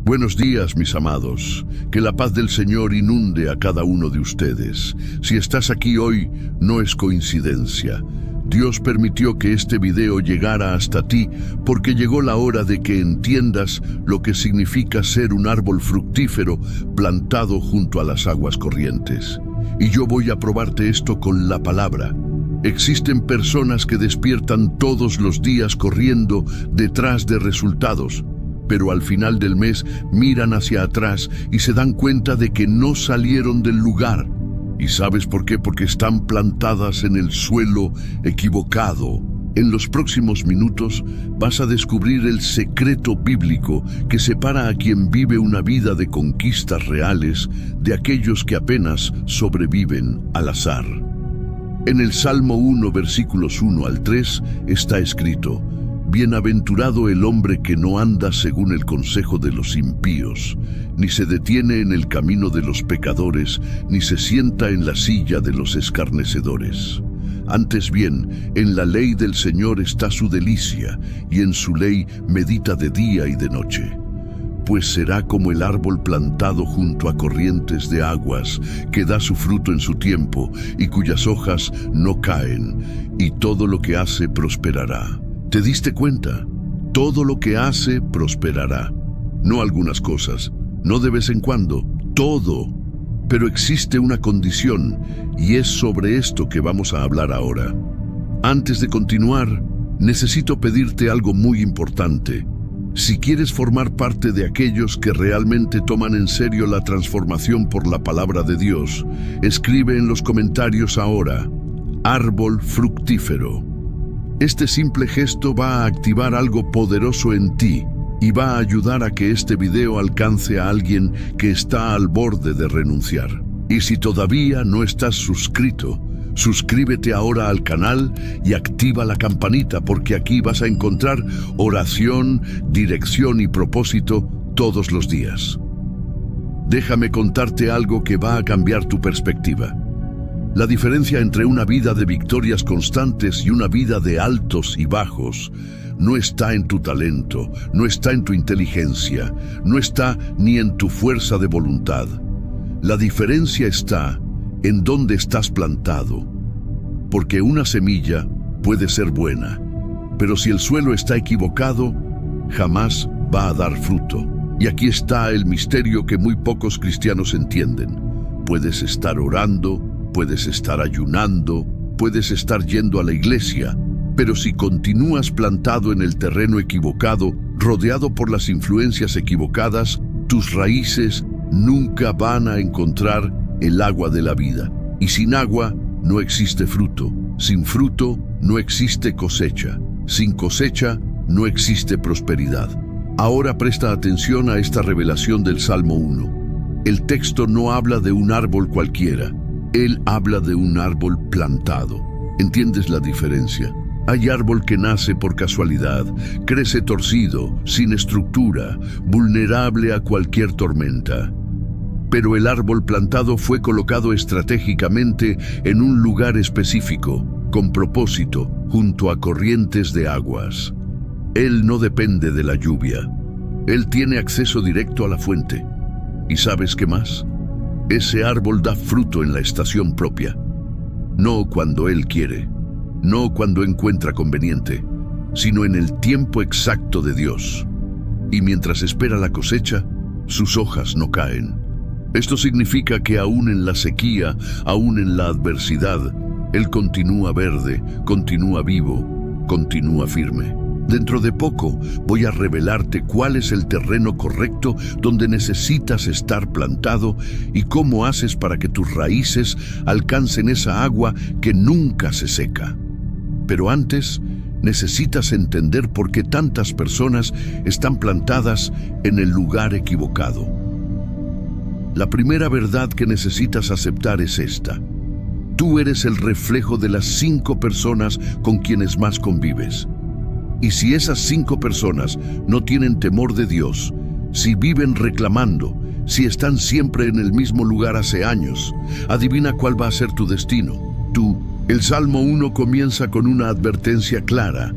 Buenos días, mis amados. Que la paz del Señor inunde a cada uno de ustedes. Si estás aquí hoy, no es coincidencia. Dios permitió que este video llegara hasta ti porque llegó la hora de que entiendas lo que significa ser un árbol fructífero plantado junto a las aguas corrientes. Y yo voy a probarte esto con la palabra. Existen personas que despiertan todos los días corriendo detrás de resultados, pero al final del mes miran hacia atrás y se dan cuenta de que no salieron del lugar. ¿Y sabes por qué? Porque están plantadas en el suelo equivocado. En los próximos minutos vas a descubrir el secreto bíblico que separa a quien vive una vida de conquistas reales de aquellos que apenas sobreviven al azar. En el Salmo 1, versículos 1 al 3, está escrito: Bienaventurado el hombre que no anda según el consejo de los impíos, ni se detiene en el camino de los pecadores, ni se sienta en la silla de los escarnecedores. Antes bien, en la ley del Señor está su delicia, y en su ley medita de día y de noche. Pues será como el árbol plantado junto a corrientes de aguas, que da su fruto en su tiempo, y cuyas hojas no caen, y todo lo que hace prosperará. ¿Te diste cuenta? Todo lo que hace prosperará. No algunas cosas, no de vez en cuando, todo. Pero existe una condición, y es sobre esto que vamos a hablar ahora. Antes de continuar, necesito pedirte algo muy importante. Si quieres formar parte de aquellos que realmente toman en serio la transformación por la palabra de Dios, escribe en los comentarios ahora: árbol fructífero. Este simple gesto va a activar algo poderoso en ti y va a ayudar a que este video alcance a alguien que está al borde de renunciar. Y si todavía no estás suscrito, suscríbete ahora al canal y activa la campanita, porque aquí vas a encontrar oración, dirección y propósito todos los días. Déjame contarte algo que va a cambiar tu perspectiva. La diferencia entre una vida de victorias constantes y una vida de altos y bajos no está en tu talento, no está en tu inteligencia, no está ni en tu fuerza de voluntad. La diferencia está en dónde estás plantado. Porque una semilla puede ser buena, pero si el suelo está equivocado, jamás va a dar fruto. Y aquí está el misterio que muy pocos cristianos entienden. Puedes estar orando, puedes estar ayunando, puedes estar yendo a la iglesia, pero si continúas plantado en el terreno equivocado, rodeado por las influencias equivocadas, tus raíces nunca van a encontrar el agua de la vida. Y sin agua no existe fruto. Sin fruto no existe cosecha. Sin cosecha no existe prosperidad. Ahora presta atención a esta revelación del Salmo 1. El texto no habla de un árbol cualquiera. Él habla de un árbol plantado. ¿Entiendes la diferencia? Hay árbol que nace por casualidad, crece torcido, sin estructura, vulnerable a cualquier tormenta. Pero el árbol plantado fue colocado estratégicamente en un lugar específico, con propósito, junto a corrientes de aguas. Él no depende de la lluvia. Él tiene acceso directo a la fuente. ¿Y sabes qué más? Ese árbol da fruto en la estación propia. No cuando Él quiere, no cuando encuentra conveniente, sino en el tiempo exacto de Dios. Y mientras espera la cosecha, sus hojas no caen. Esto significa que aún en la sequía, aún en la adversidad, Él continúa verde, continúa vivo, continúa firme. Dentro de poco voy a revelarte cuál es el terreno correcto donde necesitas estar plantado y cómo haces para que tus raíces alcancen esa agua que nunca se seca. Pero antes, necesitas entender por qué tantas personas están plantadas en el lugar equivocado. La primera verdad que necesitas aceptar es esta: tú eres el reflejo de las 5 personas con quienes más convives. Y si esas 5 personas no tienen temor de Dios, si viven reclamando, si están siempre en el mismo lugar hace años, adivina cuál va a ser tu destino. Tú. El Salmo 1 comienza con una advertencia clara: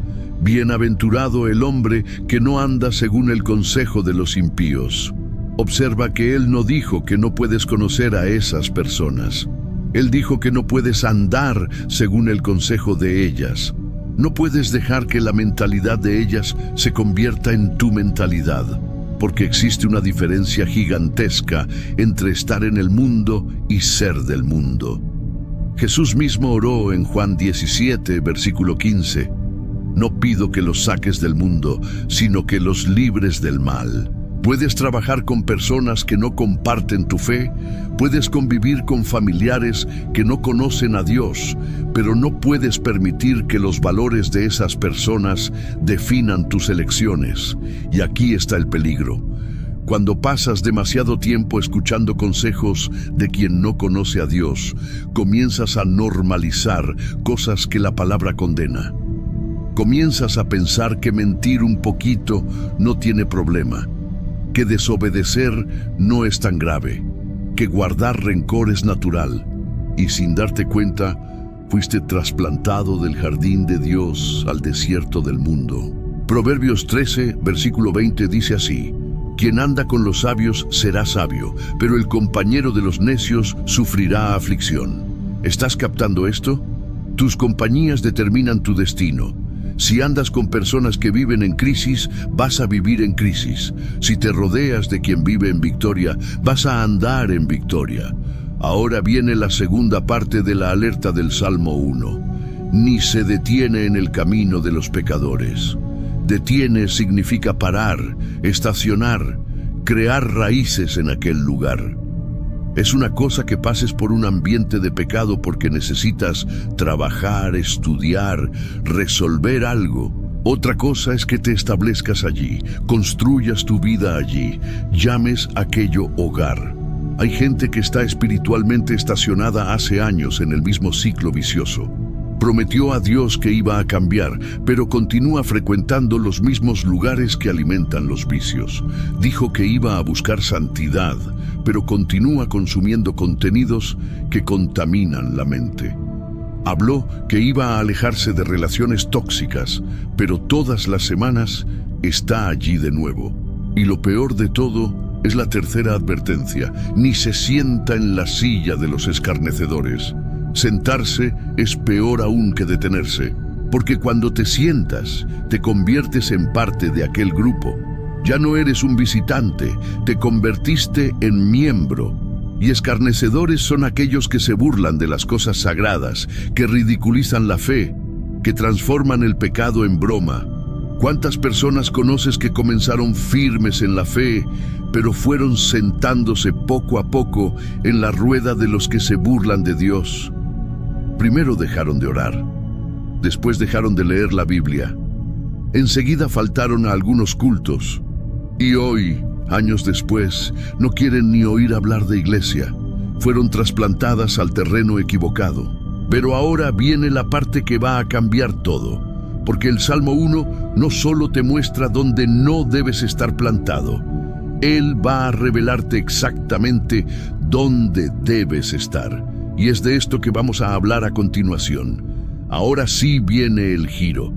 Bienaventurado el hombre que no anda según el consejo de los impíos. Observa que él no dijo que no puedes conocer a esas personas. Él dijo que no puedes andar según el consejo de ellas. No puedes dejar que la mentalidad de ellas se convierta en tu mentalidad, porque existe una diferencia gigantesca entre estar en el mundo y ser del mundo. Jesús mismo oró en Juan 17, versículo 15. No pido que los saques del mundo, sino que los libres del mal. Puedes trabajar con personas que no comparten tu fe, puedes convivir con familiares que no conocen a Dios, pero no puedes permitir que los valores de esas personas definan tus elecciones. Y aquí está el peligro. Cuando pasas demasiado tiempo escuchando consejos de quien no conoce a Dios, comienzas a normalizar cosas que la palabra condena. Comienzas a pensar que mentir un poquito no tiene problema, que desobedecer no es tan grave, que guardar rencor es natural, y sin darte cuenta, fuiste trasplantado del jardín de Dios al desierto del mundo. Proverbios 13, versículo 20 dice así: quien anda con los sabios será sabio, pero el compañero de los necios sufrirá aflicción. ¿Estás captando esto? Tus compañías determinan tu destino. Si andas con personas que viven en crisis, vas a vivir en crisis. Si te rodeas de quien vive en victoria, vas a andar en victoria. Ahora viene la segunda parte de la alerta del Salmo 1. Ni se detiene en el camino de los pecadores. Detiene significa parar, estacionar, crear raíces en aquel lugar. Es una cosa que pases por un ambiente de pecado porque necesitas trabajar, estudiar, resolver algo. Otra cosa es que te establezcas allí, construyas tu vida allí, llames aquello hogar. Hay gente que está espiritualmente estacionada hace años en el mismo ciclo vicioso. Prometió a Dios que iba a cambiar, pero continúa frecuentando los mismos lugares que alimentan los vicios. Dijo que iba a buscar santidad, pero continúa consumiendo contenidos que contaminan la mente. Habló que iba a alejarse de relaciones tóxicas, pero todas las semanas está allí de nuevo. Y lo peor de todo es la tercera advertencia: ni se sienta en la silla de los escarnecedores. Sentarse es peor aún que detenerse, porque cuando te sientas, te conviertes en parte de aquel grupo. Ya no eres un visitante, te convertiste en miembro. Y escarnecedores son aquellos que se burlan de las cosas sagradas, que ridiculizan la fe, que transforman el pecado en broma. ¿Cuántas personas conoces que comenzaron firmes en la fe, pero fueron sentándose poco a poco en la rueda de los que se burlan de Dios? Primero dejaron de orar, después dejaron de leer la Biblia, enseguida faltaron a algunos cultos, y hoy, años después, no quieren ni oír hablar de iglesia. Fueron trasplantadas al terreno equivocado. Pero ahora viene la parte que va a cambiar todo, porque el Salmo 1 no solo te muestra dónde no debes estar plantado, Él va a revelarte exactamente dónde debes estar. Y es de esto que vamos a hablar a continuación. Ahora sí viene el giro.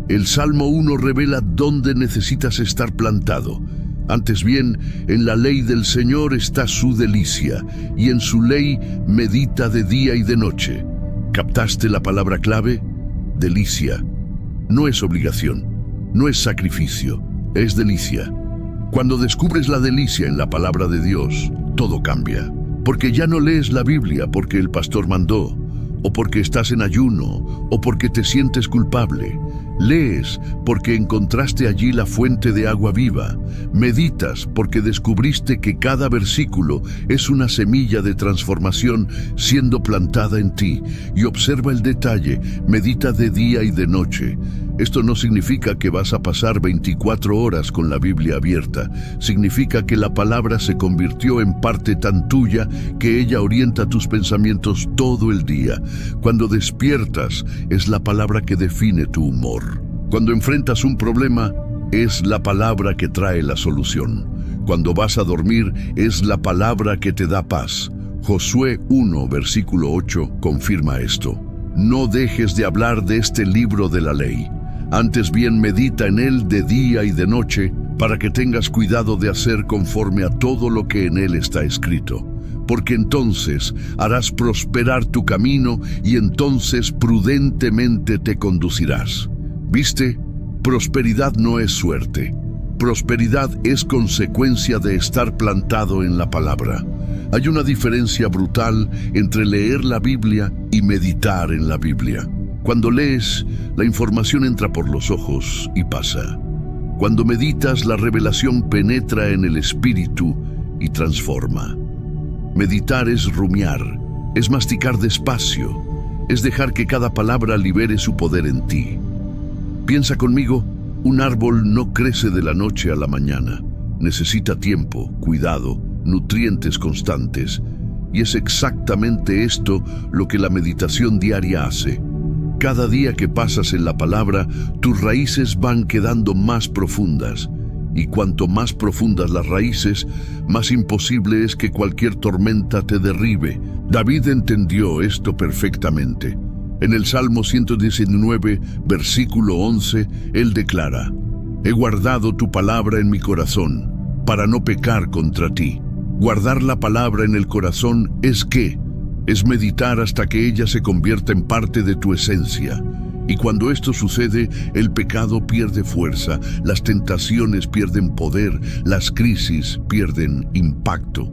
El Salmo 1 revela dónde necesitas estar plantado. Antes bien, en la ley del Señor está su delicia, y en su ley medita de día y de noche. ¿Captaste la palabra clave? Delicia. No es obligación, no es sacrificio, es delicia. Cuando descubres la delicia en la palabra de Dios, todo cambia. Porque ya no lees la Biblia porque el pastor mandó, o porque estás en ayuno, o porque te sientes culpable. Lees porque encontraste allí la fuente de agua viva. Meditas porque descubriste que cada versículo es una semilla de transformación siendo plantada en ti. Y observa el detalle, medita de día y de noche. Esto no significa que vas a pasar 24 horas con la Biblia abierta. Significa que la palabra se convirtió en parte tan tuya que ella orienta tus pensamientos todo el día. Cuando despiertas, es la palabra que define tu humor. Cuando enfrentas un problema, es la palabra que trae la solución. Cuando vas a dormir, es la palabra que te da paz. Josué 1, versículo 8, confirma esto. No dejes de hablar de este libro de la ley. Antes bien medita en él de día y de noche, para que tengas cuidado de hacer conforme a todo lo que en él está escrito. Porque entonces harás prosperar tu camino y entonces prudentemente te conducirás. ¿Viste? Prosperidad no es suerte. Prosperidad es consecuencia de estar plantado en la palabra. Hay una diferencia brutal entre leer la Biblia y meditar en la Biblia. Cuando lees, la información entra por los ojos y pasa. Cuando meditas, la revelación penetra en el espíritu y transforma. Meditar es rumiar, es masticar despacio, es dejar que cada palabra libere su poder en ti. Piensa conmigo, un árbol no crece de la noche a la mañana. Necesita tiempo, cuidado, nutrientes constantes. Y es exactamente esto lo que la meditación diaria hace. Cada día que pasas en la palabra, tus raíces van quedando más profundas. Y cuanto más profundas las raíces, más imposible es que cualquier tormenta te derribe. David entendió esto perfectamente. En el Salmo 119, versículo 11, él declara: «He guardado tu palabra en mi corazón, para no pecar contra ti». Guardar la palabra en el corazón ¿es qué? Es meditar hasta que ella se convierta en parte de tu esencia. Y cuando esto sucede, el pecado pierde fuerza, las tentaciones pierden poder, las crisis pierden impacto.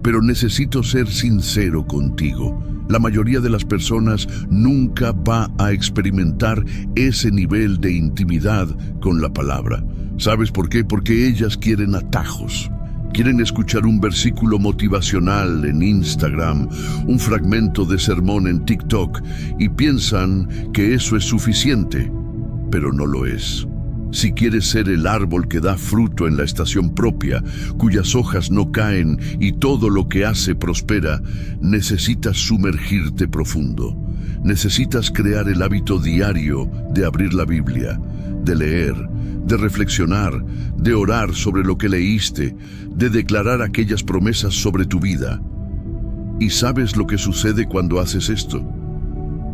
Pero necesito ser sincero contigo. La mayoría de las personas nunca va a experimentar ese nivel de intimidad con la palabra. ¿Sabes por qué? Porque ellas quieren atajos. Quieren escuchar un versículo motivacional en Instagram, un fragmento de sermón en TikTok y piensan que eso es suficiente, pero no lo es. Si quieres ser el árbol que da fruto en la estación propia, cuyas hojas no caen y todo lo que hace prospera, necesitas sumergirte profundo. Necesitas crear el hábito diario de abrir la Biblia, de leer, de reflexionar, de orar sobre lo que leíste, de declarar aquellas promesas sobre tu vida. ¿Y sabes lo que sucede cuando haces esto?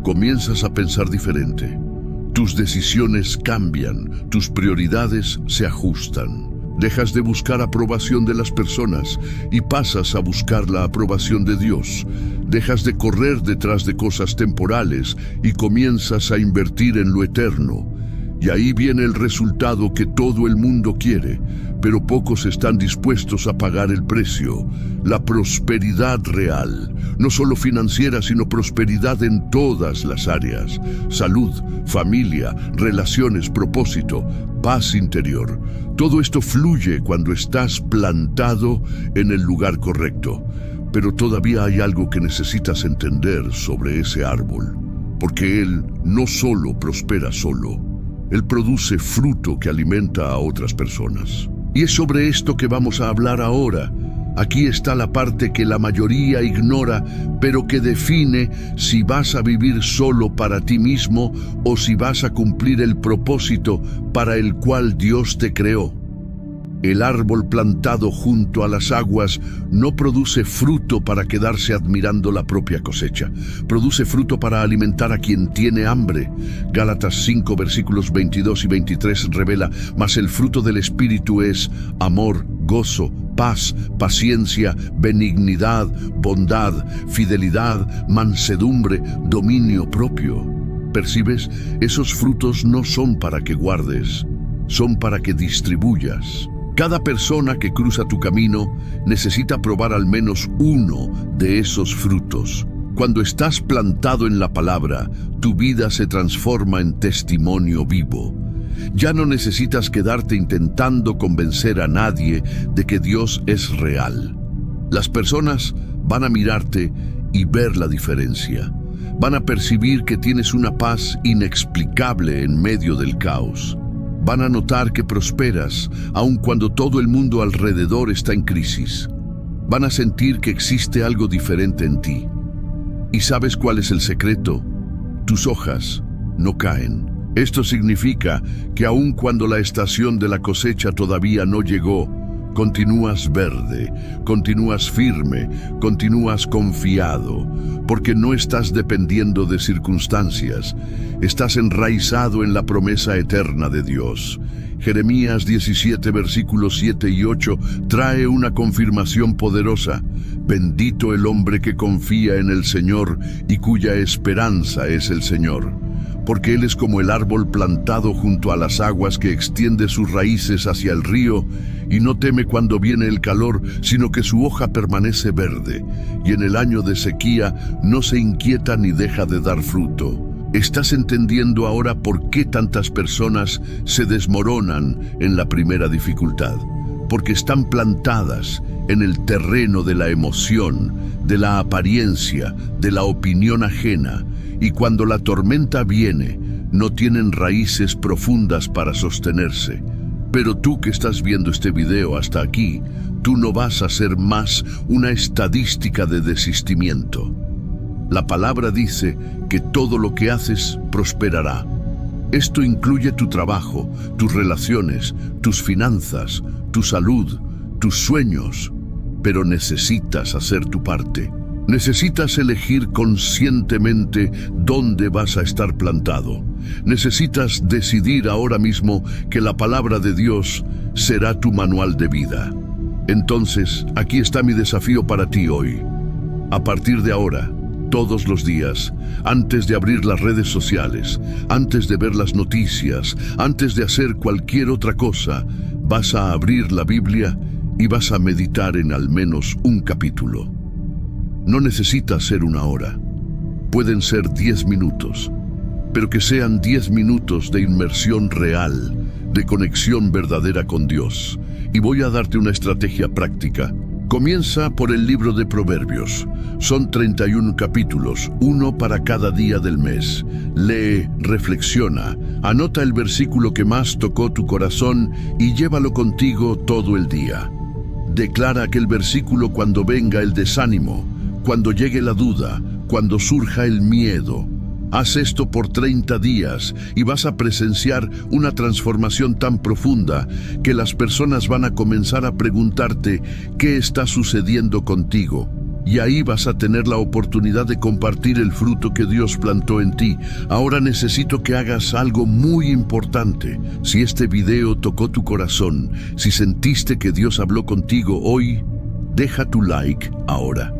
Comienzas a pensar diferente. Tus decisiones cambian, tus prioridades se ajustan. Dejas de buscar aprobación de las personas y pasas a buscar la aprobación de Dios. Dejas de correr detrás de cosas temporales y comienzas a invertir en lo eterno. Y ahí viene el resultado que todo el mundo quiere, pero pocos están dispuestos a pagar el precio: la prosperidad real, no solo financiera, sino prosperidad en todas las áreas: salud, familia, relaciones, propósito, paz interior. Todo esto fluye cuando estás plantado en el lugar correcto. Pero todavía hay algo que necesitas entender sobre ese árbol, porque él no solo prospera solo. Él produce fruto que alimenta a otras personas. Y es sobre esto que vamos a hablar ahora. Aquí está la parte que la mayoría ignora, pero que define si vas a vivir solo para ti mismo o si vas a cumplir el propósito para el cual Dios te creó. El árbol plantado junto a las aguas no produce fruto para quedarse admirando la propia cosecha. Produce fruto para alimentar a quien tiene hambre. Gálatas 5, versículos 22 y 23 revela: «Mas el fruto del Espíritu es amor, gozo, paz, paciencia, benignidad, bondad, fidelidad, mansedumbre, dominio propio». ¿Percibes? Esos frutos no son para que guardes, son para que distribuyas. Cada persona que cruza tu camino necesita probar al menos uno de esos frutos. Cuando estás plantado en la palabra, tu vida se transforma en testimonio vivo. Ya no necesitas quedarte intentando convencer a nadie de que Dios es real. Las personas van a mirarte y ver la diferencia. Van a percibir que tienes una paz inexplicable en medio del caos. Van a notar que prosperas, aun cuando todo el mundo alrededor está en crisis. Van a sentir que existe algo diferente en ti. ¿Y sabes cuál es el secreto? Tus hojas no caen. Esto significa que aun cuando la estación de la cosecha todavía no llegó, Continúas verde, continúas firme, continúas confiado, porque no estás dependiendo de circunstancias, estás enraizado en la promesa eterna de Dios. Jeremías 17, versículos 7 y 8 trae una confirmación poderosa. Bendito el hombre que confía en el Señor y cuya esperanza es el Señor. Porque Él es como el árbol plantado junto a las aguas que extiende sus raíces hacia el río y no teme cuando viene el calor, sino que su hoja permanece verde, y en el año de sequía no se inquieta ni deja de dar fruto. ¿Estás entendiendo ahora por qué tantas personas se desmoronan en la primera dificultad? Porque están plantadas en el terreno de la emoción, de la apariencia, de la opinión ajena, y cuando la tormenta viene, no tienen raíces profundas para sostenerse. Pero tú que estás viendo este video hasta aquí, tú no vas a ser más una estadística de desistimiento. La palabra dice que todo lo que haces prosperará. Esto incluye tu trabajo, tus relaciones, tus finanzas, tu salud, tus sueños, pero necesitas hacer tu parte. Necesitas elegir conscientemente dónde vas a estar plantado. Necesitas decidir ahora mismo que la palabra de Dios será tu manual de vida. Entonces, aquí está mi desafío para ti hoy. A partir de ahora, todos los días, antes de abrir las redes sociales, antes de ver las noticias, antes de hacer cualquier otra cosa, vas a abrir la Biblia y vas a meditar en al menos un capítulo. No necesita ser una hora, pueden ser 10 minutos, pero que sean 10 minutos de inmersión real, de conexión verdadera con Dios. Y voy a darte una estrategia práctica. Comienza por el libro de Proverbios. Son 31 capítulos, uno para cada día del mes. Lee, reflexiona, anota el versículo que más tocó tu corazón y llévalo contigo todo el día. Declara aquel versículo cuando venga el desánimo, cuando llegue la duda, cuando surja el miedo. Haz esto por 30 días y vas a presenciar una transformación tan profunda que las personas van a comenzar a preguntarte qué está sucediendo contigo. Y ahí vas a tener la oportunidad de compartir el fruto que Dios plantó en ti. Ahora necesito que hagas algo muy importante. Si este video tocó tu corazón, si sentiste que Dios habló contigo hoy, deja tu like ahora.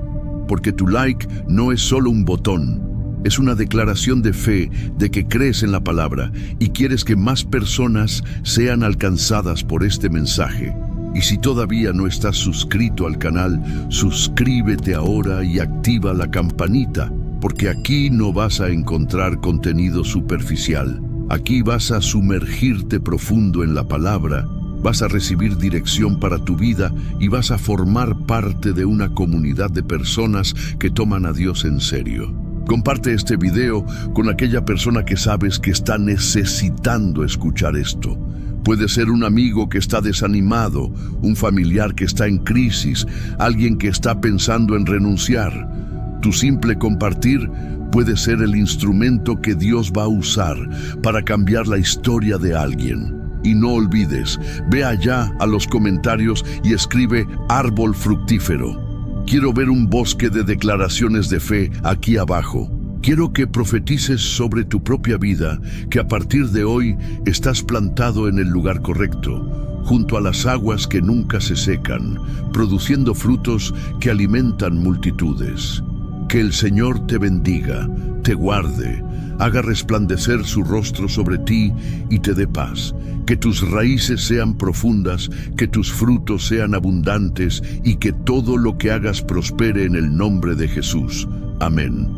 Porque tu like no es solo un botón, es una declaración de fe de que crees en la palabra y quieres que más personas sean alcanzadas por este mensaje. Y si todavía no estás suscrito al canal, suscríbete ahora y activa la campanita, porque aquí no vas a encontrar contenido superficial. Aquí vas a sumergirte profundo en la palabra, vas a recibir dirección para tu vida y vas a formar parte de una comunidad de personas que toman a Dios en serio. Comparte este video con aquella persona que sabes que está necesitando escuchar esto. Puede ser un amigo que está desanimado, un familiar que está en crisis, alguien que está pensando en renunciar. Tu simple compartir puede ser el instrumento que Dios va a usar para cambiar la historia de alguien. Y no olvides, ve allá a los comentarios y escribe árbol fructífero. Quiero ver un bosque de declaraciones de fe aquí abajo. Quiero que profetices sobre tu propia vida, que a partir de hoy estás plantado en el lugar correcto, junto a las aguas que nunca se secan, produciendo frutos que alimentan multitudes. Que el Señor te bendiga, te guarde, haga resplandecer su rostro sobre ti y te dé paz. Que tus raíces sean profundas, que tus frutos sean abundantes y que todo lo que hagas prospere en el nombre de Jesús. Amén.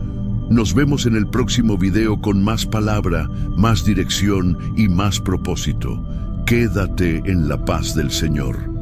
Nos vemos en el próximo video con más palabra, más dirección y más propósito. Quédate en la paz del Señor.